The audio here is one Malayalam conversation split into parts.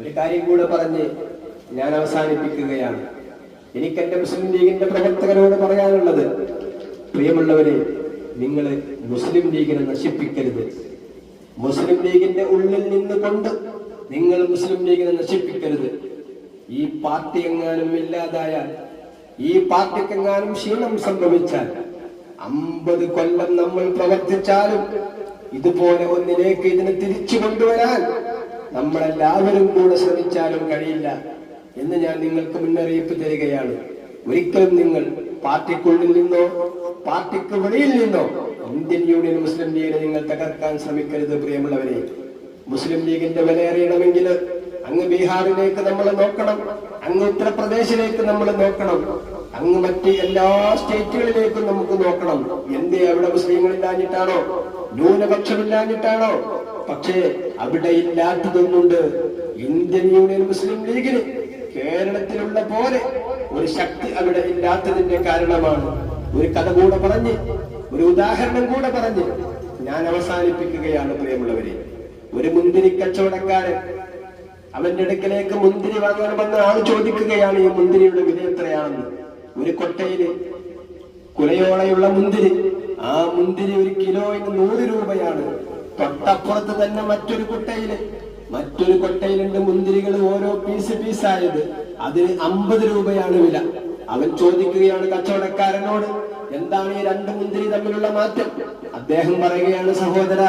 ഒരു കാര്യം കൂടെ പറഞ്ഞ് ഞാൻ അവസാനിപ്പിക്കുകയാണ്. എനിക്ക് എന്റെ മുസ്ലിം ലീഗിന്റെ പ്രവർത്തകരോട് പറയാനുള്ളത്, പ്രിയമുള്ളവരെ, നിങ്ങൾ മുസ്ലിം ലീഗിനെ നശിപ്പിക്കരുത്. മുസ്ലിം ലീഗിന്റെ ഉള്ളിൽ നിന്നുകൊണ്ട് നിങ്ങൾ മുസ്ലിം ലീഗിനെ നശിപ്പിക്കരുത്. ഈ പാർട്ടി എങ്ങാനും ഇല്ലാതായാൽ, ഈ പാർട്ടിക്കെങ്ങാനും ക്ഷീണം സംഭവിച്ചാൽ, 50 കൊല്ലം നമ്മൾ പ്രവർത്തിച്ചാലും ഇതുപോലെ ഒന്നിലേക്ക് ഇതിനെ തിരിച്ചു കൊണ്ടുവരാൻ നമ്മളെല്ലാവരും കൂടെ ശ്രമിച്ചാലും കഴിയില്ല എന്ന് ഞാൻ നിങ്ങൾക്ക് മുന്നറിയിപ്പ് തരികയാണ്. ഒരിക്കലും നിങ്ങൾ പാർട്ടിക്കുള്ളിൽ നിന്നോ പാർട്ടിക്ക് വെളിയിൽ നിന്നോ ഇന്ത്യൻ യൂണിയൻ മുസ്ലിം ലീഗിനെ നിങ്ങൾ തകർക്കാൻ ശ്രമിക്കരുത്. പ്രിയമുള്ളവരെ, മുസ്ലിം ലീഗിന്റെ വില അറിയണമെങ്കിൽ അങ്ങ് ബീഹാറിലേക്ക് നമ്മൾ നോക്കണം, അങ്ങ് ഉത്തർപ്രദേശിലേക്ക് നമ്മൾ നോക്കണം, അങ്ങ് മറ്റ് എല്ലാ സ്റ്റേറ്റുകളിലേക്കും നമുക്ക് നോക്കണം. എന്തേ അവിടെ മുസ്ലിങ്ങളില്ലാഞ്ഞിട്ടാണോ? ന്യൂനപക്ഷമില്ലാഞ്ഞിട്ടാണോ? പക്ഷേ അവിടെ ഇല്ലാത്തതൊന്നുണ്ട്. ഇന്ത്യൻ യൂണിയൻ മുസ്ലിം ലീഗിന് കേരളത്തിലുള്ള പോലെ ഒരു ശക്തി അവിടെ ഇല്ലാത്തതിന്റെ കാരണമാണ്. ഒരു കഥ കൂടെ പറഞ്ഞ്, ഒരു ഉദാഹരണം കൂടെ പറഞ്ഞ് ഞാൻ അവസാനിപ്പിക്കുകയാണ്. പ്രിയമുള്ളവരെ, ഒരു മുന്തിരി കച്ചവടക്കാരൻ അവന്റെ അടുക്കലേക്ക് മുന്തിരി വാങ്ങാൻ വന്ന ആൾ ചോദിക്കുകയാണ് ഈ മുന്തിരിയുടെ വില എത്രയാണെന്ന്. ഒരു കൊട്ടയില് കുലയോളയുള്ള മുന്തിരി, ആ മുന്തിരി ഒരു കിലോയിന് 100 രൂപയാണ്. തൊട്ടപ്പുറത്ത് തന്നെ മറ്റൊരു കൊട്ടയിലുണ്ട് മുന്തിരികൾ, ഓരോ പീസായത്, അതിന് 50 രൂപയാണ് വില. അവൻ ചോദിക്കുകയാണ് കച്ചവടക്കാരനോട്, എന്താണ് ഈ 2 മുന്തിരി തമ്മിലുള്ള മാറ്റം? അദ്ദേഹം പറയുകയാണ്, സഹോദര,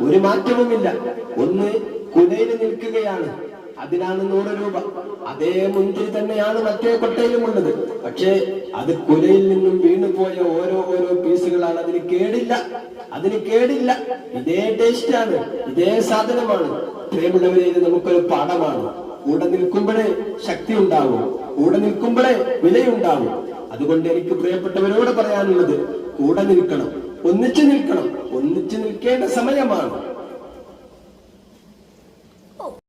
ഒരു മാറ്റവുമില്ല. ഒന്ന് കുലയിൽ നിൽക്കുകയാണ്, അതിനാണ് 100 രൂപ. അതേ മുന്തിരി തന്നെയാണ് മറ്റേ കൊട്ടയിലുമുള്ളത്, പക്ഷേ അത് കുലയിൽ നിന്നും വീണുപോയ ഓരോ പീസുകളാണ്. അതിന് കേടില്ല. ഇതേ ടേസ്റ്റാണ്, ഇതേ സാധനമാണ്. പ്രിയമുള്ളവരെ, ഇത് നമുക്കൊരു പാഠമാണ്. കൂടെ നിൽക്കുമ്പോഴേ ശക്തി ഉണ്ടാവും, കൂടെ നിൽക്കുമ്പോഴേ വിലയുണ്ടാവും. അതുകൊണ്ട് എനിക്ക് പ്രിയപ്പെട്ടവരോട് പറയാനുള്ളത്, കൂടെ നിൽക്കണം, ഒന്നിച്ചു നിൽക്കണം. ഒന്നിച്ചു നിൽക്കേണ്ട സമയമാണ്.